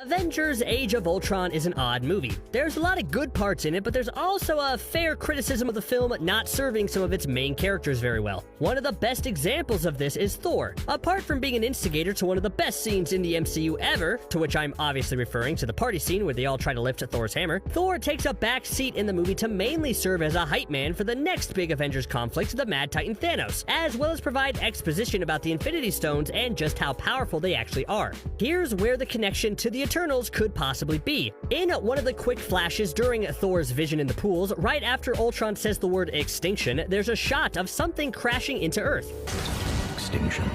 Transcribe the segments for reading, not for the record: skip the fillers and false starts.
Avengers Age of Ultron is an odd movie. There's a lot of good parts in it, but there's also a fair criticism of the film not serving some of its main characters very well. One of the best examples of this is Thor. Apart from being an instigator to one of the best scenes in the MCU ever, to which I'm obviously referring to the party scene where they all try to lift Thor's hammer, Thor takes a back seat in the movie to mainly serve as a hype man for the next big Avengers conflict, the Mad Titan Thanos, as well as provide exposition about the Infinity Stones and just how powerful they actually are. Here's where the connection to the Eternals could possibly be. In one of the quick flashes during Thor's vision in the pools, right after Ultron says the word extinction, there's a shot of something crashing into Earth. Extinction.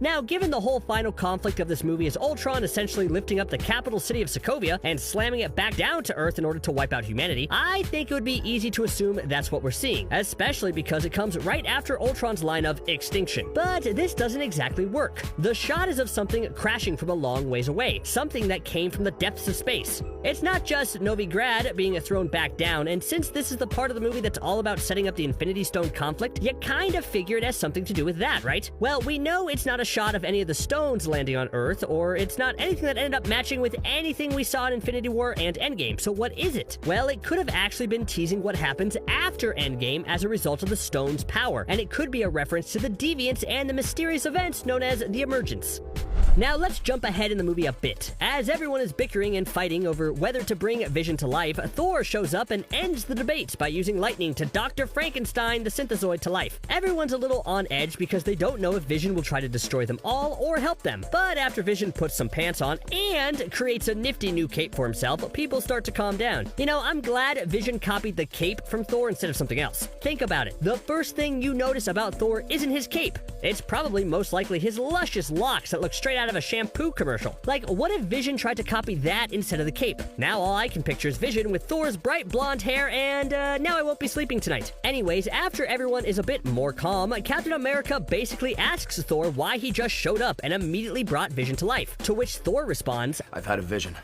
Now, given the whole final conflict of this movie is Ultron essentially lifting up the capital city of Sokovia and slamming it back down to Earth in order to wipe out humanity, I think it would be easy to assume that's what we're seeing, especially because it comes right after Ultron's line of extinction. But this doesn't exactly work. The shot is of something crashing from a long ways away, something that came from the depths of space. It's not just Novigrad being thrown back down, and since this is the part of the movie that's all about setting up the Infinity Stone conflict, you kind of figure it has something to do with that, right? Well, we know it's not a shot of any of the stones landing on Earth, or it's not anything that ended up matching with anything we saw in Infinity War and Endgame, so what is it? Well, it could have actually been teasing what happens after Endgame as a result of the stone's power, and it could be a reference to the Deviants and the mysterious events known as the Emergence. Now let's jump ahead in the movie a bit. As everyone is bickering and fighting over whether to bring Vision to life, Thor shows up and ends the debate by using lightning to Dr. Frankenstein the Synthezoid to life. Everyone's a little on edge because they don't know if Vision will try to destroy them all or help them. But after Vision puts some pants on and creates a nifty new cape for himself, people start to calm down. You know, I'm glad Vision copied the cape from Thor instead of something else. Think about it. The first thing you notice about Thor isn't his cape. It's probably most likely his luscious locks that look straight out of a shampoo commercial. Like, what if Vision tried to copy that instead of the cape? Now all I can picture is Vision with Thor's bright blonde hair, and now I won't be sleeping tonight. Anyways, after everyone is a bit more calm, Captain America basically asks Thor why he just showed up and immediately brought Vision to life, to which Thor responds, I've had a vision.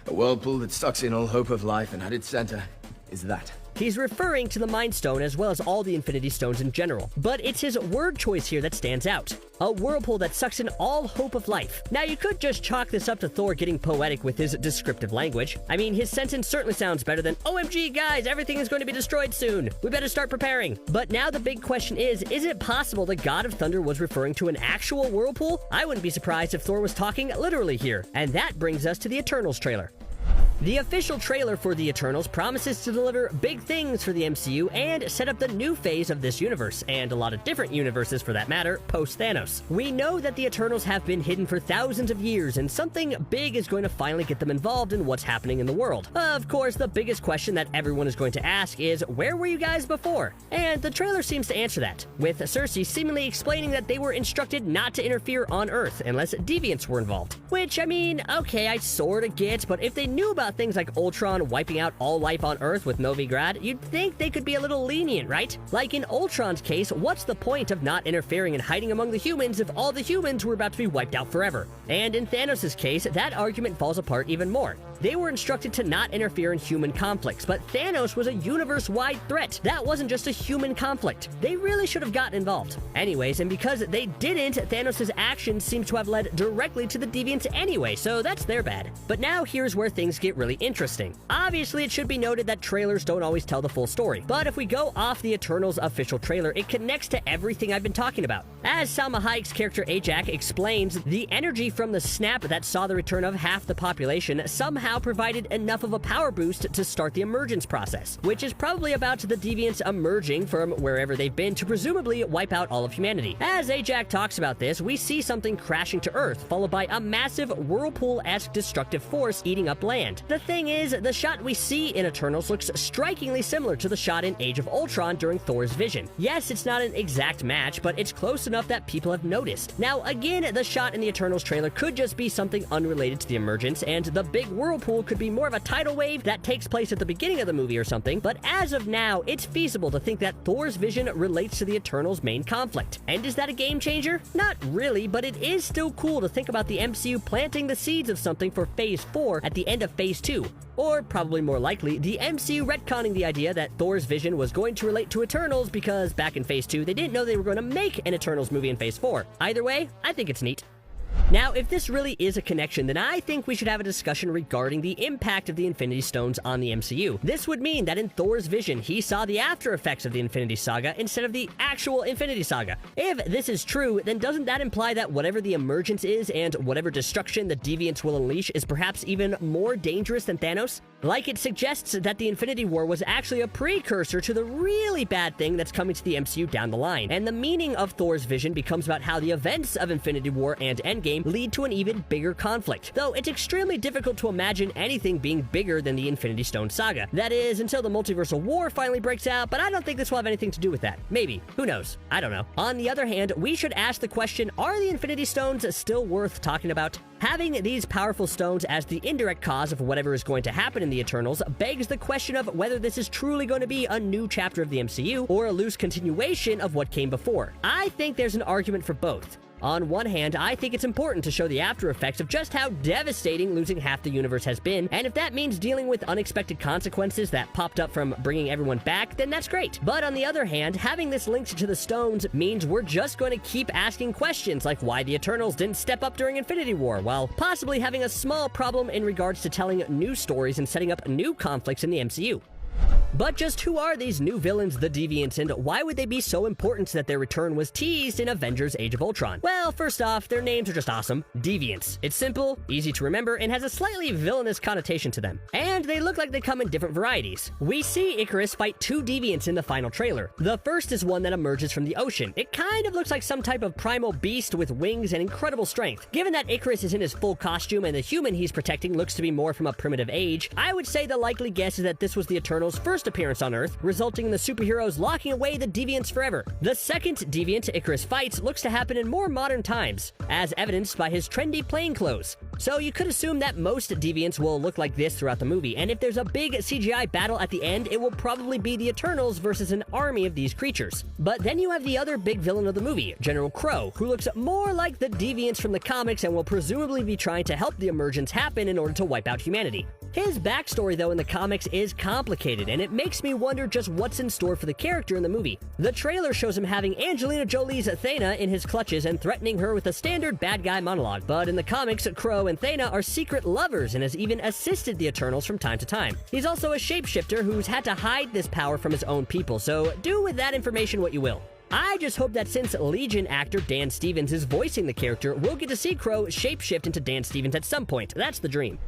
A whirlpool that sucks in all hope of life, and at its center is that. He's referring to the Mind Stone as well as all the Infinity Stones in general, but it's his word choice here that stands out. A whirlpool that sucks in all hope of life. Now, you could just chalk this up to Thor getting poetic with his descriptive language. I mean, his sentence certainly sounds better than, OMG guys, everything is going to be destroyed soon. We better start preparing. But now the big question is it possible the God of Thunder was referring to an actual whirlpool? I wouldn't be surprised if Thor was talking literally here. And that brings us to the Eternals trailer. The official trailer for The Eternals promises to deliver big things for the MCU and set up the new phase of this universe, and a lot of different universes for that matter, post-Thanos. We know that the Eternals have been hidden for thousands of years, and something big is going to finally get them involved in what's happening in the world. Of course, the biggest question that everyone is going to ask is, where were you guys before? And the trailer seems to answer that, with Cersei seemingly explaining that they were instructed not to interfere on Earth unless deviants were involved. Which, I mean, okay, I sorta get, but if they knew about things like Ultron wiping out all life on Earth with Novigrad, you'd think they could be a little lenient, right? Like in Ultron's case, what's the point of not interfering and hiding among the humans if all the humans were about to be wiped out forever? And in Thanos' case, that argument falls apart even more. They were instructed to not interfere in human conflicts, but Thanos was a universe-wide threat. That wasn't just a human conflict. They really should have gotten involved. Anyways, and because they didn't, Thanos' actions seem to have led directly to the Deviants anyway, so that's their bad. But now here's where things get really interesting. Obviously, it should be noted that trailers don't always tell the full story, but if we go off the Eternals official trailer, it connects to everything I've been talking about. As Salma Hayek's character Ajak explains, the energy from the snap that saw the return of half the population somehow provided enough of a power boost to start the emergence process, which is probably about the deviants emerging from wherever they've been to presumably wipe out all of humanity. As Ajak talks about this, we see something crashing to Earth, followed by a massive whirlpool-esque destructive force eating up land. The thing is, the shot we see in Eternals looks strikingly similar to the shot in Age of Ultron during Thor's vision. Yes, it's not an exact match, but it's close enough that people have noticed. Now, again, the shot in the Eternals trailer could just be something unrelated to the emergence, and the big whirlpool could be more of a tidal wave that takes place at the beginning of the movie or something, but as of now, it's feasible to think that Thor's vision relates to the Eternals' main conflict. And is that a game changer? Not really, but it is still cool to think about the MCU planting the seeds of something for Phase 4 at the end of Phase 2. Or, probably more likely, the MCU retconning the idea that Thor's vision was going to relate to Eternals because back in Phase 2, they didn't know they were going to make an Eternals movie in Phase 4. Either way, I think it's neat. Now, if this really is a connection, then I think we should have a discussion regarding the impact of the Infinity Stones on the MCU. This would mean that in Thor's vision, he saw the after effects of the Infinity Saga instead of the actual Infinity Saga. If this is true, then doesn't that imply that whatever the emergence is and whatever destruction the Deviants will unleash is perhaps even more dangerous than Thanos? Like, it suggests that the Infinity War was actually a precursor to the really bad thing that's coming to the MCU down the line, and the meaning of Thor's vision becomes about how the events of Infinity War and Endgame lead to an even bigger conflict, though it's extremely difficult to imagine anything being bigger than the Infinity Stone saga. That is, until the multiversal war finally breaks out, but I don't think this will have anything to do with that. Maybe. Who knows? I don't know. On the other hand, we should ask the question, are the Infinity Stones still worth talking about? Having these powerful stones as the indirect cause of whatever is going to happen in the Eternals begs the question of whether this is truly going to be a new chapter of the MCU or a loose continuation of what came before. I think there's an argument for both. On one hand, I think it's important to show the after effects of just how devastating losing half the universe has been, and if that means dealing with unexpected consequences that popped up from bringing everyone back, then that's great. But on the other hand, having this linked to the stones means we're just going to keep asking questions like why the Eternals didn't step up during Infinity War, while possibly having a small problem in regards to telling new stories and setting up new conflicts in the MCU. But just who are these new villains, the Deviants, and why would they be so important that their return was teased in Avengers Age of Ultron? Well, first off, their names are just awesome. Deviants. It's simple, easy to remember, and has a slightly villainous connotation to them. And they look like they come in different varieties. We see Icarus fight two Deviants in the final trailer. The first is one that emerges from the ocean. It kind of looks like some type of primal beast with wings and incredible strength. Given that Icarus is in his full costume and the human he's protecting looks to be more from a primitive age, I would say the likely guess is that this was the Eternals' first appearance on Earth, resulting in the superheroes locking away the Deviants forever. The second Deviant Icarus fights looks to happen in more modern times, as evidenced by his trendy plainclothes. So you could assume that most Deviants will look like this throughout the movie, and if there's a big CGI battle at the end, it will probably be the Eternals versus an army of these creatures. But then you have the other big villain of the movie, General Crow, who looks more like the Deviants from the comics and will presumably be trying to help the emergence happen in order to wipe out humanity. His backstory, though, in the comics is complicated, and it makes me wonder just what's in store for the character in the movie. The trailer shows him having Angelina Jolie's Athena in his clutches and threatening her with a standard bad guy monologue, but in the comics, Crow and Athena are secret lovers and has even assisted the Eternals from time to time. He's also a shapeshifter who's had to hide this power from his own people, so do with that information what you will. I just hope that since Legion actor Dan Stevens is voicing the character, we'll get to see Crow shapeshift into Dan Stevens at some point. That's the dream.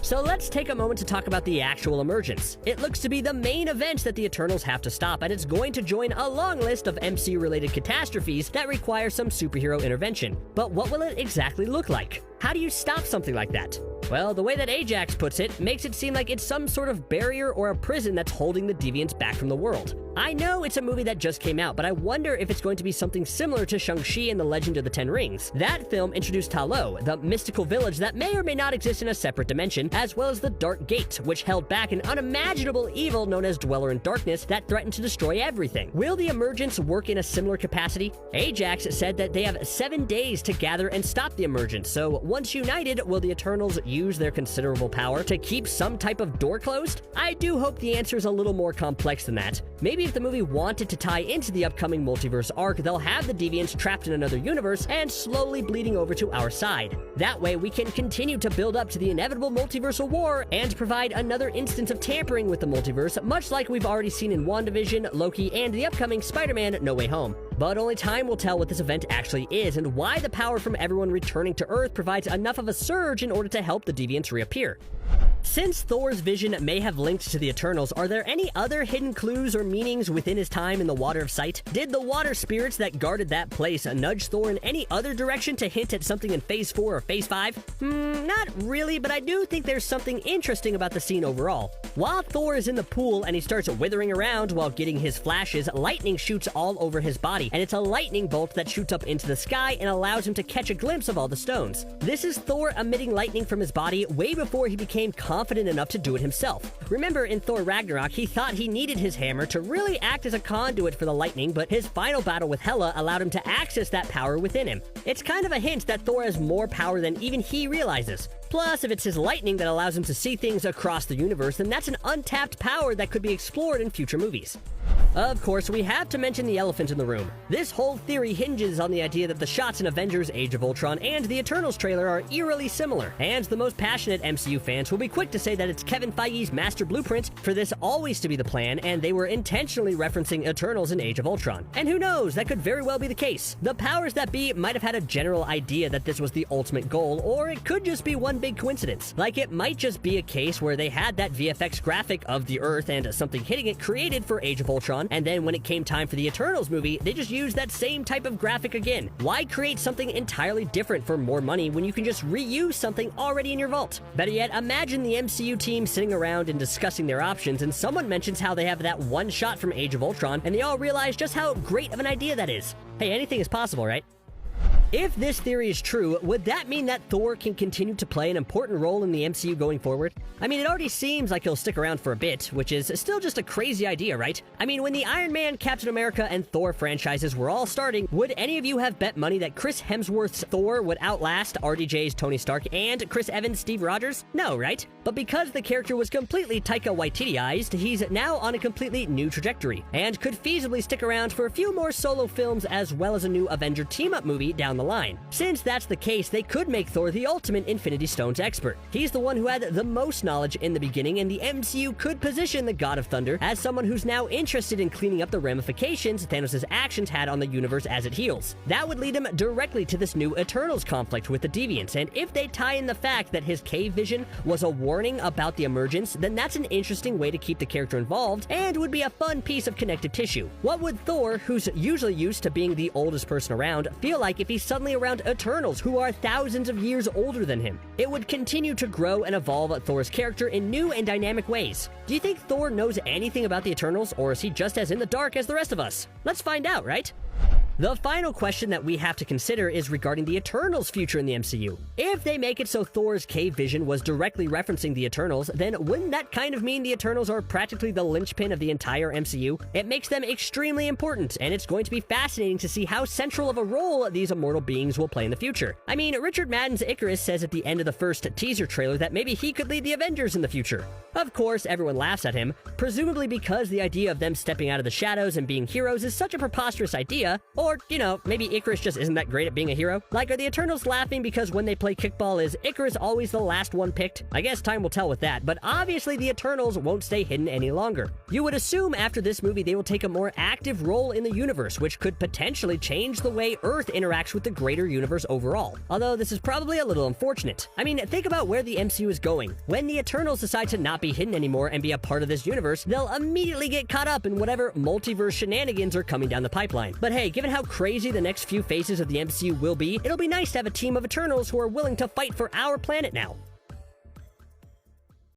So let's take a moment to talk about the actual emergence. It looks to be the main event that the Eternals have to stop, and it's going to join a long list of MCU-related catastrophes that require some superhero intervention. But what will it exactly look like? How do you stop something like that? Well, the way that Ajax puts it makes it seem like it's some sort of barrier or a prison that's holding the Deviants back from the world. I know it's a movie that just came out, but I wonder if it's going to be something similar to Shang-Chi and the Legend of the Ten Rings. That film introduced Ta Lo, the mystical village that may or may not exist in a separate dimension, as well as the Dark Gate, which held back an unimaginable evil known as Dweller in Darkness that threatened to destroy everything. Will the emergence work in a similar capacity? Ajax said that they have 7 days to gather and stop the emergence, so once united, will the Eternals use their considerable power to keep some type of door closed? I do hope the answer is a little more complex than that. Maybe if the movie wanted to tie into the upcoming multiverse arc, they'll have the Deviants trapped in another universe and slowly bleeding over to our side. That way, we can continue to build up to the inevitable multiversal war and provide another instance of tampering with the multiverse, much like we've already seen in WandaVision, Loki, and the upcoming Spider-Man No Way Home. But only time will tell what this event actually is and why the power from everyone returning to Earth provides enough of a surge in order to help the Deviants reappear. Since Thor's vision may have linked to the Eternals, are there any other hidden clues or meanings within his time in the Water of Sight? Did the water spirits that guarded that place nudge Thor in any other direction to hint at something in Phase 4 or Phase 5? Not really, but I do think there's something interesting about the scene overall. While Thor is in the pool and he starts withering around while getting his flashes, lightning shoots all over his body, and it's a lightning bolt that shoots up into the sky and allows him to catch a glimpse of all the stones. This is Thor emitting lightning from his body way before he became confident enough to do it himself. Remember, in Thor Ragnarok, he thought he needed his hammer to really act as a conduit for the lightning, but his final battle with Hela allowed him to access that power within him. It's kind of a hint that Thor has more power than even he realizes. Plus, if it's his lightning that allows him to see things across the universe, then that's an untapped power that could be explored in future movies. Of course, we have to mention the elephant in the room. This whole theory hinges on the idea that the shots in Avengers Age of Ultron and the Eternals trailer are eerily similar, and the most passionate MCU fans will be quick to say that it's Kevin Feige's master blueprint for this always to be the plan, and they were intentionally referencing Eternals in Age of Ultron. And who knows, that could very well be the case. The powers that be might have had a general idea that this was the ultimate goal, or it could just be one big coincidence. Like, it might just be a case where they had that VFX graphic of the Earth and something hitting it created for Age of Ultron, and then when it came time for the Eternals movie, they just used that same type of graphic again. Why create something entirely different for more money when you can just reuse something already in your vault? Better yet, imagine the MCU team sitting around and discussing their options, and someone mentions how they have that one shot from Age of Ultron, and they all realize just how great of an idea that is. Hey, anything is possible, right? If this theory is true, would that mean that Thor can continue to play an important role in the MCU going forward? I mean, it already seems like he'll stick around for a bit, which is still just a crazy idea, right? I mean, when the Iron Man, Captain America, and Thor franchises were all starting, would any of you have bet money that Chris Hemsworth's Thor would outlast RDJ's Tony Stark and Chris Evans' Steve Rogers? No, right? But because the character was completely Taika Waititi-ized, he's now on a completely new trajectory, and could feasibly stick around for a few more solo films as well as a new Avenger team-up movie down the line. Since that's the case, they could make Thor the ultimate Infinity Stones expert. He's the one who had the most knowledge in the beginning, and the MCU could position the God of Thunder as someone who's now interested in cleaning up the ramifications Thanos' actions had on the universe as it heals. That would lead him directly to this new Eternals conflict with the Deviants, and if they tie in the fact that his cave vision was a warning about the emergence, then that's an interesting way to keep the character involved, and would be a fun piece of connective tissue. What would Thor, who's usually used to being the oldest person around, feel like if he's suddenly around Eternals, who are thousands of years older than him? It would continue to grow and evolve Thor's character in new and dynamic ways. Do you think Thor knows anything about the Eternals, or is he just as in the dark as the rest of us? Let's find out, right? The final question that we have to consider is regarding the Eternals' future in the MCU. If they make it so Thor's cave vision was directly referencing the Eternals, then wouldn't that kind of mean the Eternals are practically the linchpin of the entire MCU? It makes them extremely important, and it's going to be fascinating to see how central of a role these immortal beings will play in the future. I mean, Richard Madden's Icarus says at the end of the first teaser trailer that maybe he could lead the Avengers in the future. Of course, everyone laughs at him, presumably because the idea of them stepping out of the shadows and being heroes is such a preposterous idea, or, you know, maybe Icarus just isn't that great at being a hero? Like, are the Eternals laughing because when they play kickball, is Icarus always the last one picked? I guess time will tell with that, but obviously the Eternals won't stay hidden any longer. You would assume after this movie they will take a more active role in the universe, which could potentially change the way Earth interacts with the greater universe overall. Although this is probably a little unfortunate. I mean, think about where the MCU is going. When the Eternals decide to not be hidden anymore and be a part of this universe, they'll immediately get caught up in whatever multiverse shenanigans are coming down the pipeline. But hey, given how crazy the next few phases of the MCU will be, it'll be nice to have a team of Eternals who are willing to fight for our planet now.